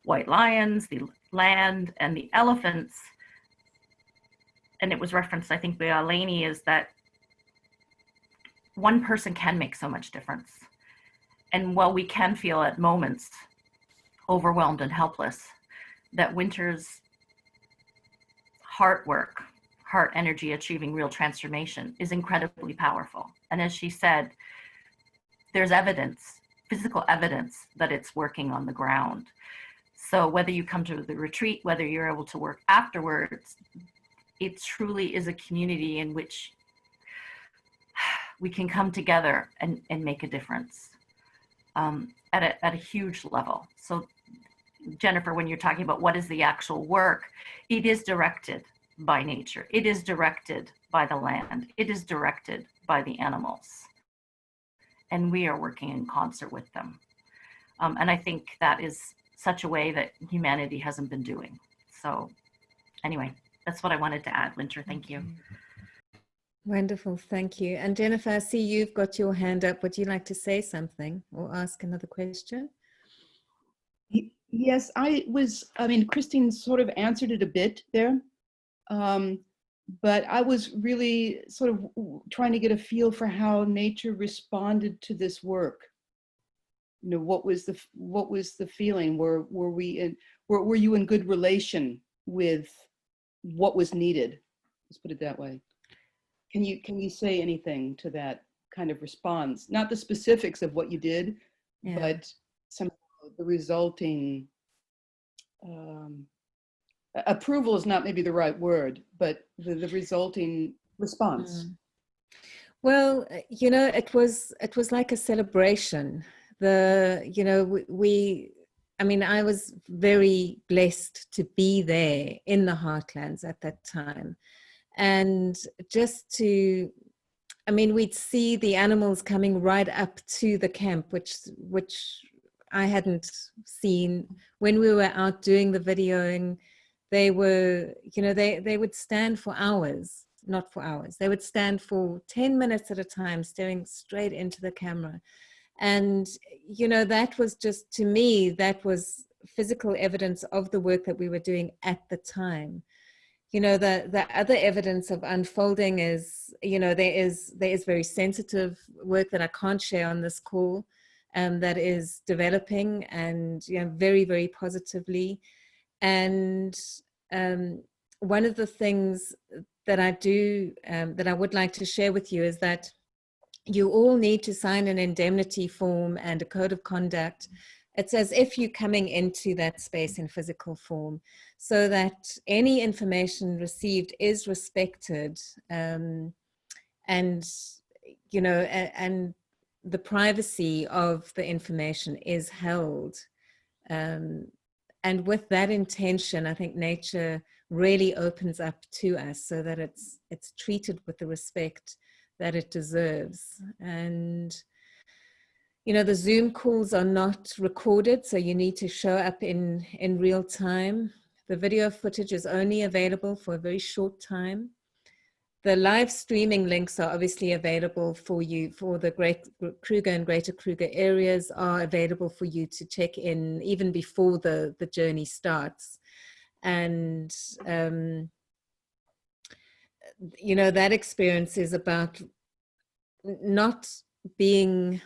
white lions, the land, and the elephants. And it was referenced, I think, by Eleni, is that one person can make so much difference. And while we can feel at moments overwhelmed and helpless, that Winter's heart work, heart energy achieving real transformation is incredibly powerful. And as she said, there's evidence, physical evidence, that it's working on the ground. So whether you come to the retreat, whether you're able to work afterwards, it truly is a community in which we can come together and make a difference at a huge level. So Jennifer, when you're talking about what is the actual work, it is directed by nature. It is directed by the land. It is directed by the animals. And we are working in concert with them. And I think that is such a way that humanity hasn't been doing. So anyway, that's what I wanted to add, Winter. Thank you. Wonderful, thank you. And Jennifer, I see you've got your hand up. Would you like to say something or ask another question? Yes, I mean, Christine sort of answered it a bit there, but I was really sort of trying to get a feel for how nature responded to this work. You know, what was the feeling? Were you in good relation with what was needed? Let's put it that way. Can you say anything to that kind of response? Not the specifics of what you did, yeah, but some the resulting approval is not maybe the right word, but the resulting response. Well, you know, it was like a celebration. I mean, I was very blessed to be there in the heartlands at that time, and just to, I mean, we'd see the animals coming right up to the camp, which I hadn't seen when we were out doing the videoing. They were, you know, they would stand for hours, not for hours. They would stand for 10 minutes at a time, staring straight into the camera. And, you know, that was just, to me, that was physical evidence of the work that we were doing at the time. You know, the other evidence of unfolding is, you know, there is very sensitive work that I can't share on this call. That is developing, and, you know, very, very positively. And one of the things that I do, that I would like to share with you, is that you all need to sign an indemnity form and a code of conduct. It's as if you're coming into that space in physical form, so that any information received is respected, and, you know, and the privacy of the information is held. And with that intention, I think nature really opens up to us, so that it's treated with the respect that it deserves. And, you know, the Zoom calls are not recorded, so you need to show up in real time. The video footage is only available for a very short time. The live streaming links are obviously available for you, for the Great Kruger and Greater Kruger areas are available for you to check in even before the journey starts. And, you know, that experience is about not being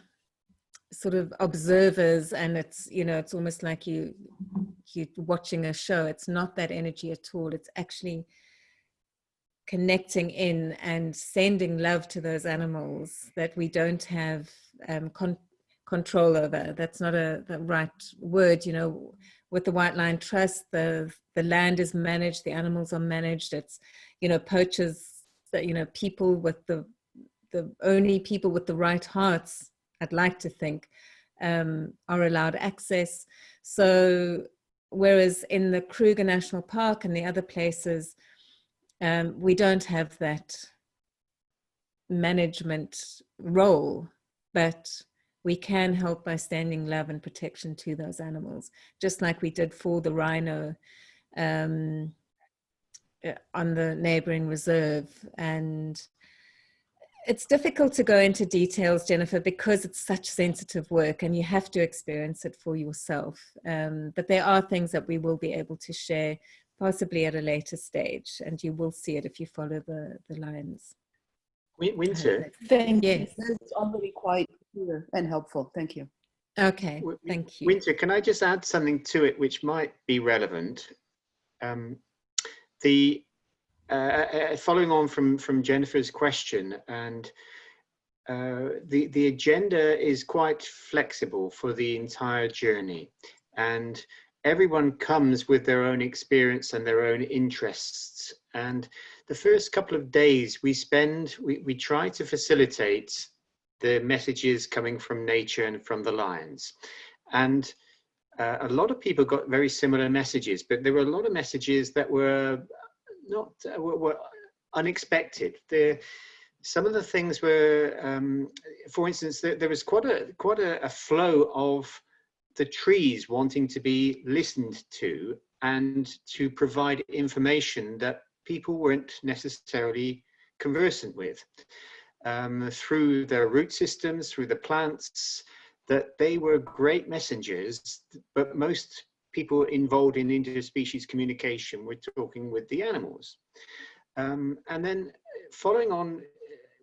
sort of observers, and it's, you know, it's almost like you're watching a show. It's not that energy at all. It's actually connecting in and sending love to those animals that we don't have control over. That's not the right word. You know, with the White Lion Trust, the land is managed, the animals are managed. It's, you know, poachers, you know, people with the only people with the right hearts, I'd like to think, are allowed access. So whereas in the Kruger National Park and the other places, we don't have that management role, but we can help by standing love and protection to those animals, just like we did for the rhino on the neighboring reserve. And it's difficult to go into details, Jennifer, because it's such sensitive work and you have to experience it for yourself. But there are things that we will be able to share possibly at a later stage, and you will see it if you follow the lines. Winter. Thank Yes. you. That's already quite clear and helpful. Thank you. Okay, thank you. Winter, can I just add something to it which might be relevant? Following on from Jennifer's question, and the agenda is quite flexible for the entire journey, and everyone comes with their own experience and their own interests. And the first couple of days we try to facilitate the messages coming from nature and from the lions. And a lot of people got very similar messages, but there were a lot of messages that were not were unexpected. Some of the things were, for instance, there was quite a flow of the trees wanting to be listened to and to provide information that people weren't necessarily conversant with, through their root systems, through the plants, that they were great messengers, but most people involved in interspecies communication were talking with the animals. And then following on,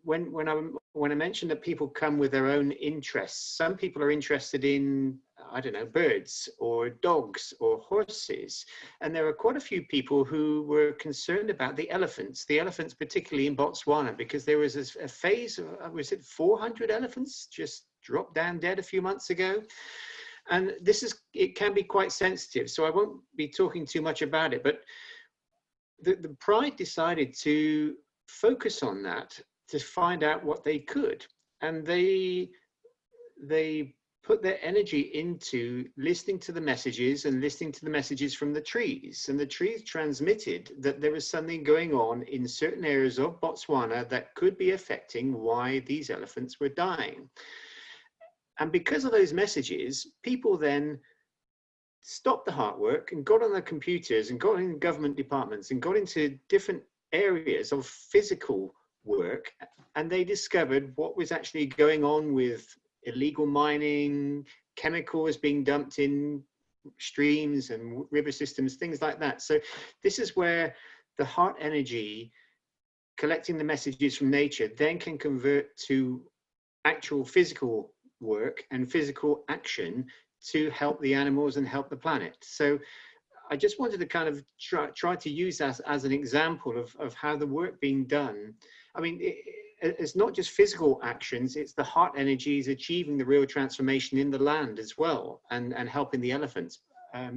when I mentioned that people come with their own interests, some people are interested in, I don't know, birds or dogs or horses. And there are quite a few people who were concerned about the elephants particularly in Botswana, because there was a phase of, was it 400 elephants just dropped down dead a few months ago? And it can be quite sensitive, so I won't be talking too much about it, but the Pride decided to focus on that to find out what they could. And they put their energy into listening to the messages and listening to the messages from the trees. And the trees transmitted that there was something going on in certain areas of Botswana that could be affecting why these elephants were dying. And because of those messages, people then stopped the hard work and got on their computers and got in government departments and got into different areas of physical work, and they discovered what was actually going on with illegal mining, chemicals being dumped in streams and river systems, things like that. So this is where the heart energy, collecting the messages from nature, then can convert to actual physical work and physical action to help the animals and help the planet. So I just wanted to kind of try to use that as an example of how the work being done. I mean, it's not just physical actions, it's the heart energies achieving the real transformation in the land as well, and helping the elephants.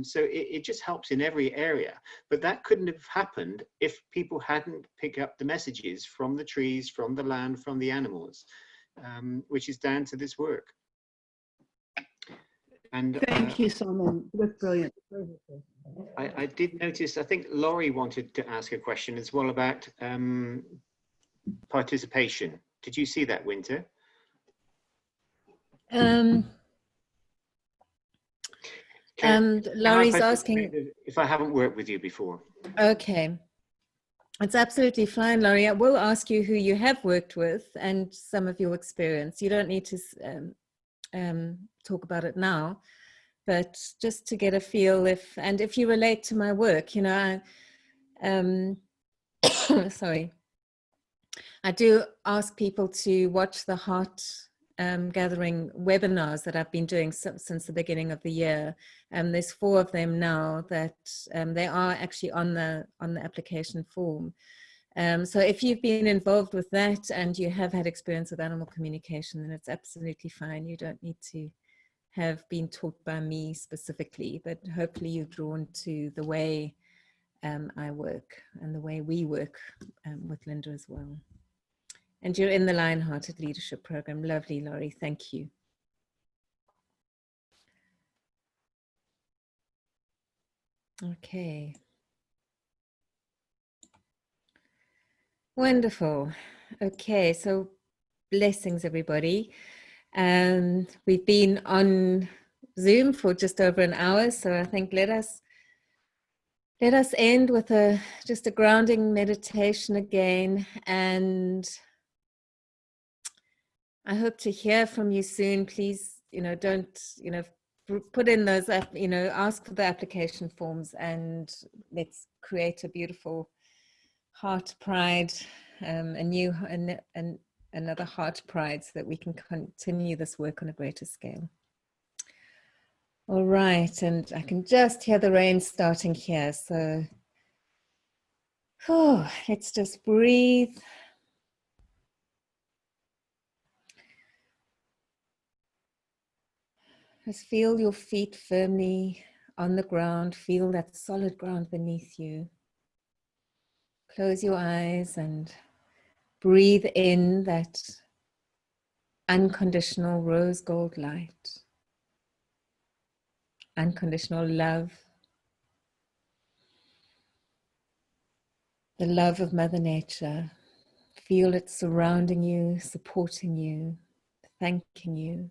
So it just helps in every area. But that couldn't have happened if people hadn't picked up the messages from the trees, from the land, from the animals, which is down to this work. And thank you, Simon. That's brilliant. I did notice, I think Laurie wanted to ask a question as well about participation. Did you see that, Winter? Laurie's asking if I haven't worked with you before. Okay, it's absolutely fine, Laurie. I will ask you who you have worked with and some of your experience. You don't need to talk about it now, but just to get a feel if you relate to my work, you know, sorry. I do ask people to watch the heart gathering webinars that I've been doing since the beginning of the year. There's 4 of them now that they are actually on the application form. So if you've been involved with that and you have had experience with animal communication, then it's absolutely fine. You don't need to have been taught by me specifically, but hopefully you're drawn to the way I work and the way we work with Linda as well. And you're in the Lion-Hearted Leadership Program. Lovely, Laurie. Thank you. Okay. Wonderful. Okay, so blessings, everybody. We've been on Zoom for just over an hour, so I think let us end with just a grounding meditation again, and I hope to hear from you soon. Please, don't, put in those, ask for the application forms, and let's create a beautiful heart pride, another heart pride, so that we can continue this work on a greater scale. All right, and I can just hear the rain starting here, so let's just breathe. Just feel your feet firmly on the ground. Feel that solid ground beneath you. Close your eyes and breathe in that unconditional rose gold light. Unconditional love. The love of Mother Nature. Feel it surrounding you, supporting you, thanking you.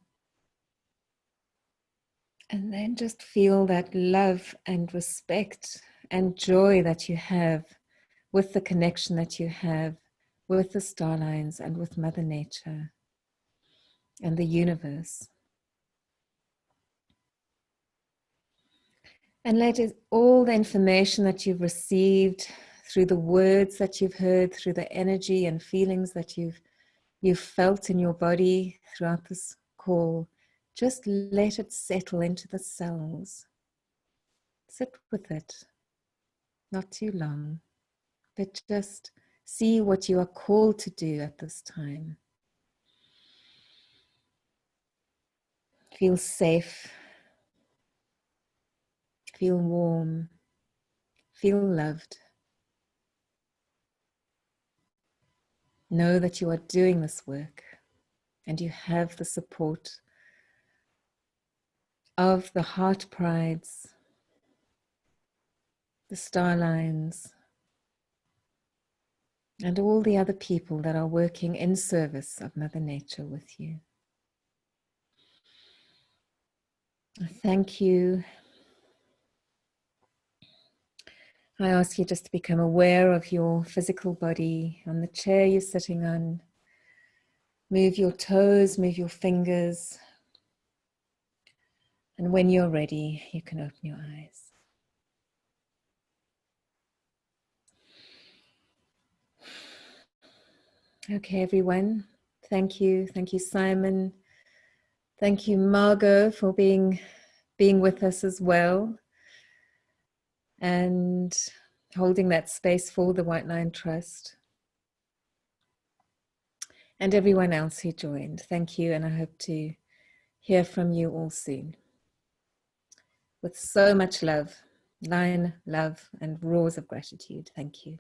And then just feel that love and respect and joy that you have with the connection that you have with the StarLions and with Mother Nature and the universe. And let all the information that you've received through the words that you've heard, through the energy and feelings that you've felt in your body throughout this call, just let it settle into the cells. Sit with it, not too long, but just see what you are called to do at this time. Feel safe, feel warm, feel loved. Know that you are doing this work and you have the support of the heart prides, the StarLions, and all the other people that are working in service of Mother Nature with you. Thank you. I ask you just to become aware of your physical body on the chair you're sitting on. Move your toes, move your fingers. And when you're ready, you can open your eyes. Okay, everyone. Thank you. Thank you, Simon. Thank you, Margot, for being with us as well and holding that space for the White Lion Trust. And everyone else who joined. Thank you, and I hope to hear from you all soon. With so much love, Lion love, and roars of gratitude. Thank you.